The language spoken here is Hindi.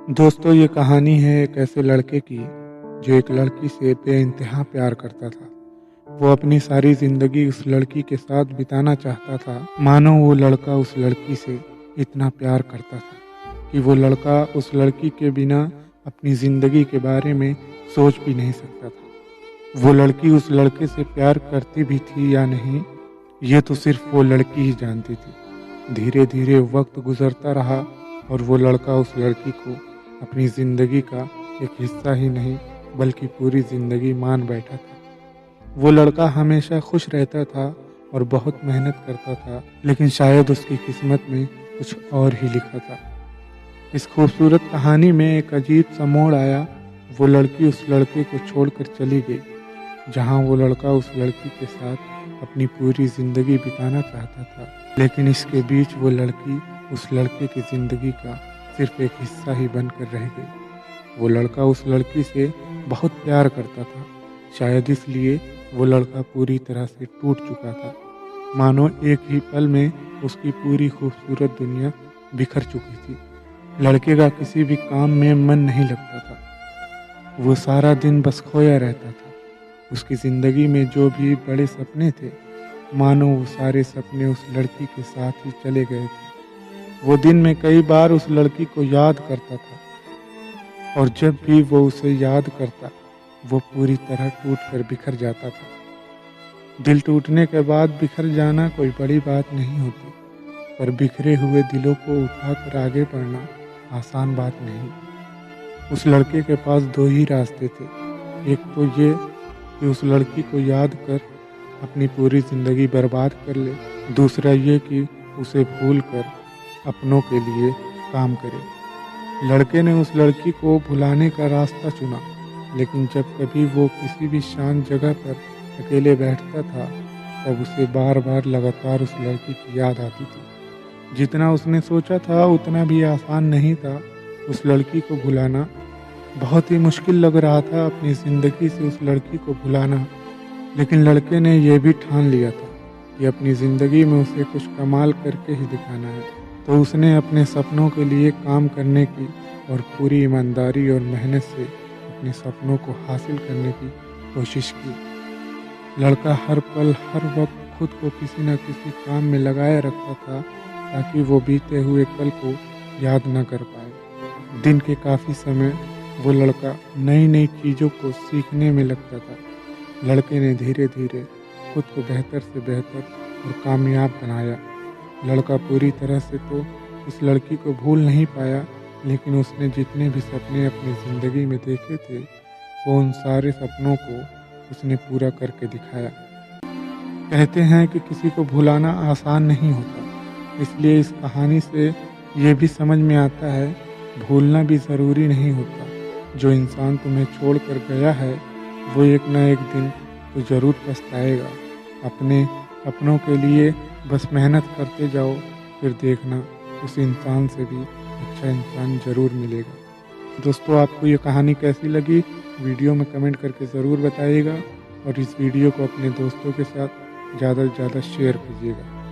दोस्तों, ये कहानी है एक ऐसे लड़के की जो एक लड़की से बेइंतहा प्यार करता था। वो अपनी सारी ज़िंदगी उस लड़की के साथ बिताना चाहता था। मानो वो लड़का उस लड़की से इतना प्यार करता था कि वो लड़का उस लड़की के बिना अपनी ज़िंदगी के बारे में सोच भी नहीं सकता था। वो लड़की उस लड़के से प्यार करती भी थी या नहीं, ये तो सिर्फ वो लड़की ही जानती थी। धीरे धीरे वक्त गुजरता रहा और वो लड़का उस लड़की को अपनी ज़िंदगी का एक हिस्सा ही नहीं बल्कि पूरी ज़िंदगी मान बैठा था। वो लड़का हमेशा खुश रहता था और बहुत मेहनत करता था, लेकिन शायद उसकी किस्मत में कुछ और ही लिखा था। इस खूबसूरत कहानी में एक अजीब सा मोड़ आया। वो लड़की उस लड़के को छोड़कर चली गई, जहाँ वो लड़का उस लड़की के साथ अपनी पूरी ज़िंदगी बिताना चाहता था। लेकिन इसके बीच वो लड़की उस लड़के की ज़िंदगी का सिर्फ एक हिस्सा ही बनकर रह गई। वो लड़का उस लड़की से बहुत प्यार करता था, शायद इसलिए वो लड़का पूरी तरह से टूट चुका था। मानो एक ही पल में उसकी पूरी खूबसूरत दुनिया बिखर चुकी थी। लड़के का किसी भी काम में मन नहीं लगता था। वो सारा दिन बस खोया रहता था। उसकी ज़िंदगी में जो भी बड़े सपने थे, मानो वो सारे सपने उस लड़की के साथ ही चले गए थे। वो दिन में कई बार उस लड़की को याद करता था और जब भी वो उसे याद करता, वो पूरी तरह टूट कर बिखर जाता था। दिल टूटने के बाद बिखर जाना कोई बड़ी बात नहीं होती, पर बिखरे हुए दिलों को उठाकर आगे बढ़ना आसान बात नहीं। उस लड़के के पास दो ही रास्ते थे। एक तो ये कि उस लड़की को याद कर अपनी पूरी ज़िंदगी बर्बाद कर ले, दूसरा ये कि उसे भूल कर अपनों के लिए काम करे। लड़के ने उस लड़की को भुलाने का रास्ता चुना, लेकिन जब कभी वो किसी भी शांत जगह पर अकेले बैठता था, तब उसे बार बार लगातार उस लड़की की याद आती थी। जितना उसने सोचा था उतना भी आसान नहीं था। उस लड़की को भुलाना बहुत ही मुश्किल लग रहा था, अपनी ज़िंदगी से उस लड़की को भुलाना। लेकिन लड़के ने यह भी ठान लिया था कि अपनी ज़िंदगी में उसे कुछ कमाल करके ही दिखाना है। तो उसने अपने सपनों के लिए काम करने की और पूरी ईमानदारी और मेहनत से अपने सपनों को हासिल करने की कोशिश की। लड़का हर पल हर वक्त खुद को किसी न किसी काम में लगाए रखता था, ताकि वो बीते हुए कल को याद न कर पाए। दिन के काफ़ी समय वो लड़का नई नई चीज़ों को सीखने में लगता था। लड़के ने धीरे धीरे खुद को बेहतर से बेहतर और कामयाब बनाया। लड़का पूरी तरह से तो उस लड़की को भूल नहीं पाया, लेकिन उसने जितने भी सपने अपनी ज़िंदगी में देखे थे, वो उन सारे सपनों को उसने पूरा करके दिखाया। कहते हैं कि किसी को भुलाना आसान नहीं होता, इसलिए इस कहानी से ये भी समझ में आता है, भूलना भी ज़रूरी नहीं होता। जो इंसान तुम्हें छोड़ कर गया है, वो एक न एक दिन तो ज़रूर पछताएगा। अपनों के लिए बस मेहनत करते जाओ, फिर देखना उस इंसान से भी अच्छा इंसान ज़रूर मिलेगा। दोस्तों, आपको ये कहानी कैसी लगी, वीडियो में कमेंट करके ज़रूर बताइएगा और इस वीडियो को अपने दोस्तों के साथ ज़्यादा से ज़्यादा शेयर कीजिएगा।